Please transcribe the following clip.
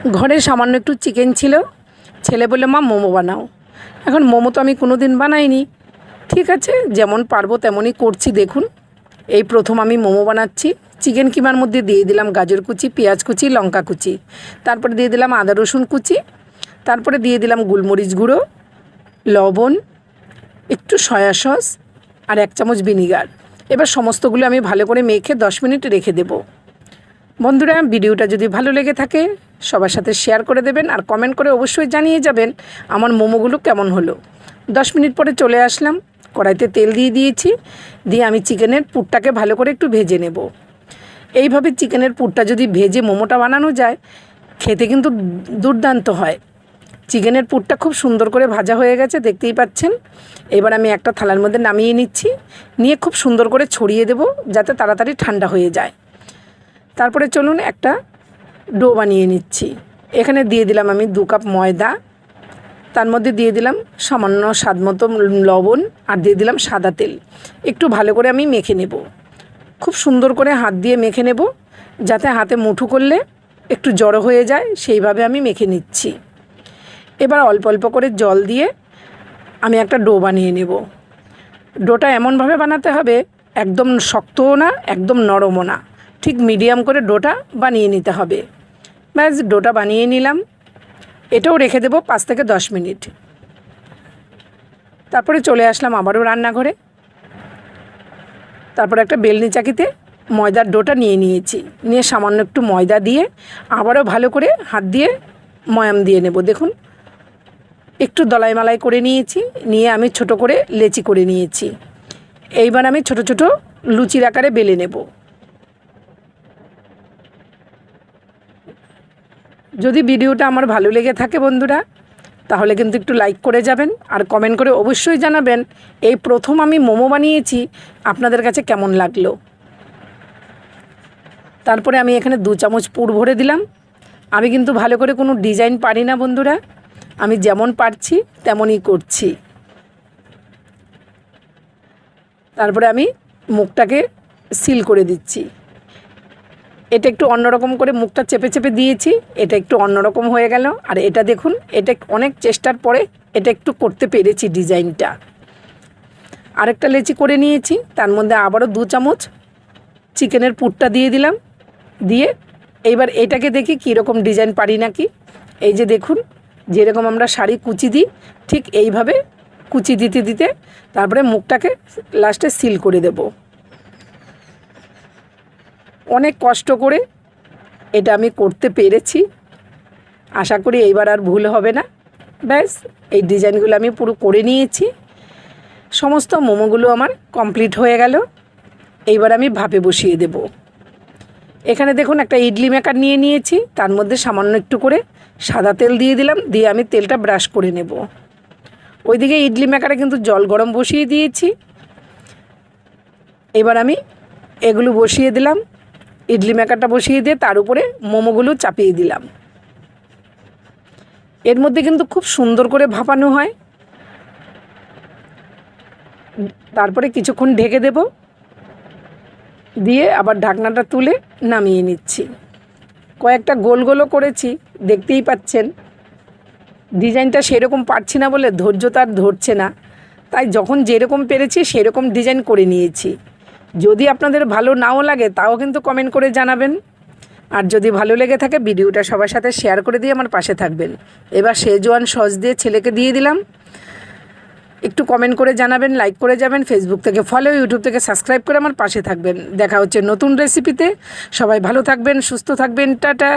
ঘরে সামান্য একটু চিকেন ছিল, ছেলে বলল মা মোমো বানাও। এখন মোমো তো আমি কোনো দিন বানাইনি, ঠিক আছে যেমন পারবো তেমনই করছি। দেখুন এই প্রথম আমি মোমো বানাচ্ছি। চিকেন কিমার মধ্যে দিয়ে দিলাম গাজর কুচি, পেঁয়াজ কুচি, লঙ্কা কুচি, তারপরে দিয়ে দিলাম আদা রসুন কুচি, তারপরে দিয়ে দিলাম গোলমরিচ গুঁড়ো, লবণ, একটু সয়া সস আর 1 চামচ ভিনিগার। এবার সমস্তগুলো আমি ভালো করে মেখে 10 মিনিট রেখে দেব। বন্ধুরা, ভিডিওটা যদি ভালো লেগে থাকে সবার সাথে শেয়ার করে দেবেন আর কমেন্ট করে অবশ্যই জানিয়ে যাবেন আমার মোমোগুলো কেমন হলো। 10 মিনিট পরে চলে আসলাম, কড়াইতে তেল দিয়ে দিয়েছি, দিয়ে আমি চিকেনের পুরটাকে ভালো করে একটু ভেজে নেব। এইভাবে চিকেনের পুরটা যদি ভেজে মোমোটা বানানো যায় খেতে কিন্তু দুর্দান্ত হয়। চিকেনের পুরটা খুব সুন্দর করে ভাজা হয়ে গেছে, দেখতেই পাচ্ছেন। এবার আমি একটা থালার মধ্যে নামিয়ে নিচ্ছি, নিয়ে খুব সুন্দর করে ছড়িয়ে দেব যাতে তাড়াতাড়ি ঠান্ডা হয়ে যায়। তারপরে চলুন একটা ডো বানিয়ে নিচ্ছি। এখানে দিয়ে দিলাম আমি 2 কাপ ময়দা, তার মধ্যে দিয়ে দিলাম সামান্য স্বাদ মতো লবণ আর দিয়ে দিলাম সাদা তেল। একটু ভালো করে আমি মেখে নেব, খুব সুন্দর করে হাত দিয়ে মেখে নেব যাতে হাতে মুঠো করলে একটু জড়ো হয়ে যায়, সেইভাবে আমি মেখে নিচ্ছি। এবার অল্প অল্প করে জল দিয়ে আমি একটা ডো বানিয়ে নেব। ডোটা এমনভাবে বানাতে হবে একদম শক্তও না একদম নরমও না, ঠিক মিডিয়াম করে ডোটা বানিয়ে নিতে হবে। ব্যাস ডোটা বানিয়ে নিলাম, এটাও রেখে দেব 5 থেকে 10 মিনিট। তারপরে চলে আসলাম আবারও রান্নাঘরে। তারপরে একটা বেলনি চাকিতে ময়দার ডোটা নিয়ে নিয়েছি, নিয়ে সামান্য একটু ময়দা দিয়ে আবারও ভালো করে হাত দিয়ে ময়াম দিয়ে নেব। দেখুন একটু দলাই মালাই করে নিয়েছি, নিয়ে আমি ছোট করে লেচি করে নিয়েছি। এইবার আমি ছোট ছোট লুচির আকারে বেলে নেব। যদি ভিডিওটা আমার ভালো লেগে থাকে বন্ধুরা তাহলে কিন্তু একটু লাইক করে যাবেন আর কমেন্ট করে অবশ্যই জানাবেন এই প্রথম আমি মোমো বানিয়েছি আপনাদের কাছে কেমন লাগলো। তারপরে আমি এখানে 2 চামচ পুর ভরে দিলাম। আমি কিন্তু ভালো করে কোনো ডিজাইন পারি না বন্ধুরা, আমি যেমন পারছি তেমনই করছি। তারপরে আমি মুখটাকে সিল করে দিচ্ছি। এটা একটু অন্যরকম করে মুখটা চেপে চেপে দিয়েছি, এটা একটু অন্যরকম হয়ে গেল। আর এটা দেখুন, এটা অনেক চেষ্টার পরে এটা একটু করতে পেরেছি ডিজাইনটা। আরেকটা লেচি করে নিয়েছি, তার মধ্যে আবারও 2 চামচ চিকেনের পুরটা দিয়ে দিলাম। দিয়ে এইবার এটাকে দেখি কীরকম ডিজাইন পারি নাকি। এই যে দেখুন, যেরকম আমরা শাড়ি কুচি দিই ঠিক এইভাবে কুচি দিতে দিতে তারপরে মুখটাকে লাস্টে সিল করে দেব। অনেক কষ্ট করে এটা আমি করতে পেরেছি, আশা করি এইবার আর ভুল হবে না। ব্যাস এই ডিজাইনগুলো আমি পুরো করে নিয়েছি। সমস্ত মোমোগুলো আমার কমপ্লিট হয়ে গেল। এইবার আমি ভাপে বসিয়ে দেব। এখানে দেখুন একটা ইডলি মেকার নিয়ে নিয়েছি, তার মধ্যে সামান্য একটু করে সাদা তেল দিয়ে দিলাম, দিয়ে আমি তেলটা ব্রাশ করে নেব। ওইদিকে ইডলি মেকারে কিন্তু জল গরম বসিয়ে দিয়েছি। এবার আমি এগুলো বসিয়ে দিলাম, ইডলি মেকারটা বসিয়ে দিয়ে তার উপরে মোমোগুলো চাপিয়ে দিলাম। এর মধ্যে কিন্তু খুব সুন্দর করে ভাপানো হয়। তারপরে কিছুক্ষণ ঢেকে দেব, দিয়ে আবার ঢাকনাটা তুলে নামিয়ে নিচ্ছি। কয়েকটা গোল গোলও করেছি, দেখতেই পাচ্ছেন। ডিজাইনটা সেরকম পারছি না বলে ধৈর্য তার ধরছে না, তাই যখন যেরকম পেরেছি সেরকম ডিজাইন করে নিয়েছি। যদি আপনাদের ভালো নাও লাগে তাও কিন্তু কমেন্ট করে জানাবেন। আর যদি ভালো লেগে থাকে ভিডিওটা সবার সাথে শেয়ার করে দিয়ে আমার পাশে থাকবেন। এবার শেজওয়ান সস দিয়ে ছেলেকে দিয়ে দিলাম। একটু কমেন্ট করে জানাবেন, লাইক করে যাবেন, ফেসবুক থেকে ফলো, ইউটিউব থেকে সাবস্ক্রাইব করে আমার পাশে থাকবেন। দেখা হচ্ছে নতুন রেসিপিতে। সবাই ভালো থাকবেন, সুস্থ থাকবেন, টাটা।